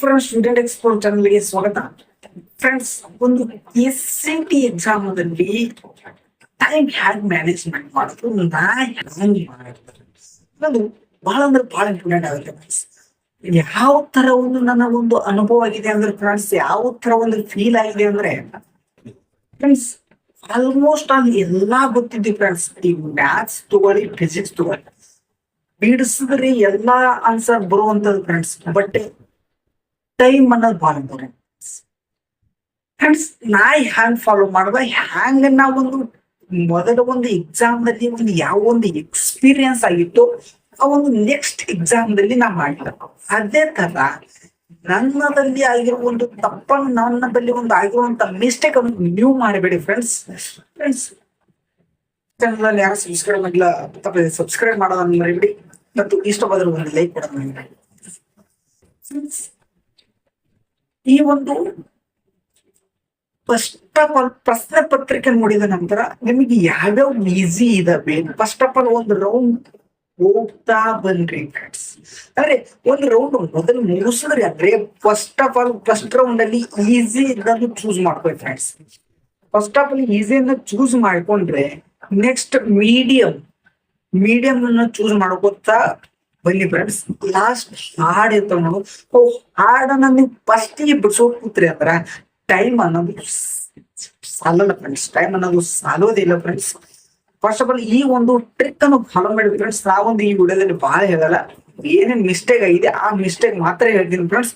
Friends, student explore ಚಾನಲ್ಗೆ ಸ್ವಾಗತ. Friends, ಒಂದು SAT ಎಕ್ಸಾಮದಲ್ಲಿ ಟೈಮ್ ಹ್ಯಾಂಗ್ ಮ್ಯಾನೇಜ್ಮೆಂಟ್ ಮಾಡೋದು, ನಾ ಹ್ಯಾಂಗ್ ಮಾಡೋದು ಬಹಳ ಅಂದ್ರೆ ಬಹಳ ಇಂಪಾರ್ಟೆಂಟ್ ಆಗುತ್ತೆ ಫ್ರೆಂಡ್ಸ್. ಯಾವ ತರ ಒಂದು ನನ್ನ ಒಂದು ಅನುಭವ ಆಗಿದೆ ಅಂದ್ರೆ ಫ್ರೆಂಡ್ಸ್, ಯಾವ ತರ ಒಂದು ಫೀಲ್ ಆಗಿದೆ ಅಂದ್ರೆ ಫ್ರೆಂಡ್ಸ್, ಆಲ್ಮೋಸ್ಟ್ ಅಲ್ಲಿ ಎಲ್ಲಾ ಗೊತ್ತಿದ್ವಿ ಫ್ರೆಂಡ್ಸ್. ಈ ಮ್ಯಾಥ್ಸ್ ತಗೊಳ್ಳಿ, ಫಿಸಿಕ್ಸ್ ತಗೊಳ್ಳಿ, ಬಿಡಿಸಿದ್ರೆ ಎಲ್ಲಾ ಆನ್ಸರ್ ಬರುವಂತದ್ದು ಫ್ರೆಂಡ್ಸ್. ಬಟ್ ಟೈಮ್ ಅನ್ನೋದು ಬಹಳ ಇಂಪಾರ್ಟೆಂಟ್ ಫ್ರೆಂಡ್ಸ್. ನಾ ಹ್ಯಾಂಗ್ ಫಾಲೋ ಮಾಡಿದ, ಹ್ಯಾಂಗ ನಾವು ಒಂದು ಮೊದಲ ಒಂದು ಎಕ್ಸಾಮ್ ನಲ್ಲಿ ಒಂದು ಯಾವ ಒಂದು ಎಕ್ಸ್ಪೀರಿಯನ್ಸ್ ಆಗಿತ್ತು, ಆ ಒಂದು ನೆಕ್ಸ್ಟ್ ಎಕ್ಸಾಮ್ ದಲ್ಲಿ ನಾ ಮಾಡಿಲ್ಲ. ಅದೇ ತರ ನನ್ನದಲ್ಲಿ ಆಗಿರೋ ಒಂದು ತಪ್ಪನ್ನು, ನನ್ನದಲ್ಲಿ ಒಂದು ಆಗಿರುವಂತ ಮಿಸ್ಟೇಕ್ ಅನ್ನು ನೀವು ಮಾಡಬೇಡಿ ಫ್ರೆಂಡ್ಸ್. ಫ್ರೆಂಡ್ಸ್, ಚಾನಲ್ ಯಾರು ಸಬ್ಸ್ಕ್ರೈಬ್ ಮಾಡಿಲ್ಲ ತಪ್ಪದೆ ಸಬ್ಸ್ಕ್ರೈಬ್ ಮಾಡೋದನ್ನ ಮರಿಬೇಡಿ, ಮತ್ತು ಇಷ್ಟವಾದ್ರೆ ಒಂದು ಲೈಕ್ ಕೊಡೋದನ್ನ ಮರಿಬೇಡಿ. ಈ ಒಂದು ಫಸ್ಟ್ ಆಫ್ ಆಲ್ ಪ್ರಶ್ನೆ ಪತ್ರಿಕೆ ನೋಡಿದ ನಂತರ ನಿಮಗೆ ಯಾವ್ಯಾವ ಈಸಿ ಇದಾವೆ, ಫಸ್ಟ್ ಆಫ್ ಆಲ್ ಒಂದು ರೌಂಡ್ ಹೋಗ್ತಾ ಬನ್ರಿ ಫ್ರೆಂಡ್ಸ್. ಅಂದ್ರೆ ಒಂದು ರೌಂಡ್ ಮೊದಲು ಮುಗಿಸಿದ್ರಿ ಅಂದ್ರೆ first of all first round ಅಲ್ಲಿ ಈಸಿ ಇದ್ದನ್ನು ಚೂಸ್ ಮಾಡ್ಕೊಳ್ಳಿ ಫ್ರೆಂಡ್ಸ್. ಫಸ್ಟ್ ಆಫ್ ಆಲ್ ಈಸಿಯನ್ನು ಚೂಸ್ ಮಾಡ್ಕೊಂಡ್ರೆ ನೆಕ್ಸ್ಟ್ ಮೀಡಿಯಂ ಅನ್ನು ಚೂಸ್ ಮಾಡ್ಕೊತಾ ಬನ್ನಿ ಫ್ರೆಂಡ್ಸ್. ಲಾಸ್ಟ್ ಹಾಡ್ ಇರ್ತಾವ ನಾವು, ಹಾಡನ್ನ ನೀವು ಫಸ್ಟ್ ಬಿಡ್ಸೋಕ್ ಕೂತ್ರಿ ಅಂದ್ರ ಟೈಮ್ ಅನ್ನೋದು ಸಾಲಲ್ಲ ಫ್ರೆಂಡ್ಸ್. ಟೈಮ್ ಅನ್ನೋದು ಸಾಲೋದಿಲ್ಲ ಫ್ರೆಂಡ್ಸ್. ಫಸ್ಟ್ ಆಫ್ ಆಲ್ ಈ ಒಂದು ಟ್ರಿಕ್ ಅನ್ನು ಫಾಲೋ ಮಾಡಿ ಫ್ರೆಂಡ್ಸ್. ನಾವೊಂದು ಈ ವಿಡಿಯೋದಲ್ಲಿ ಬಹಳ ಹೇಳಲ್ಲ, ಏನೇನ್ ಮಿಸ್ಟೇಕ್ ಆಗಿದೆ ಆ ಮಿಸ್ಟೇಕ್ ಮಾತ್ರ ಹೇಳ್ತೀನಿ ಫ್ರೆಂಡ್ಸ್.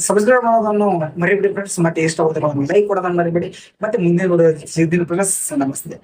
ಸಬ್ಸ್ಕ್ರೈಬ್ ಮಾಡೋದನ್ನು ಮರಿಬೇಡಿ ಫ್ರೆಂಡ್ಸ್, ಮತ್ತೆ ಇಷ್ಟ ಹೋದ್ರೆ ಲೈಕ್ ಕೊಡೋದನ್ನ ಮರಿಬೇಡಿ. ಮತ್ತೆ ಮುಂದಿನ ವಿಡಿಯೋ ಸಿಗ್ತೀನಿ ಫ್ರೆಂಡ್ಸ್. ನಮಸ್ತೆ.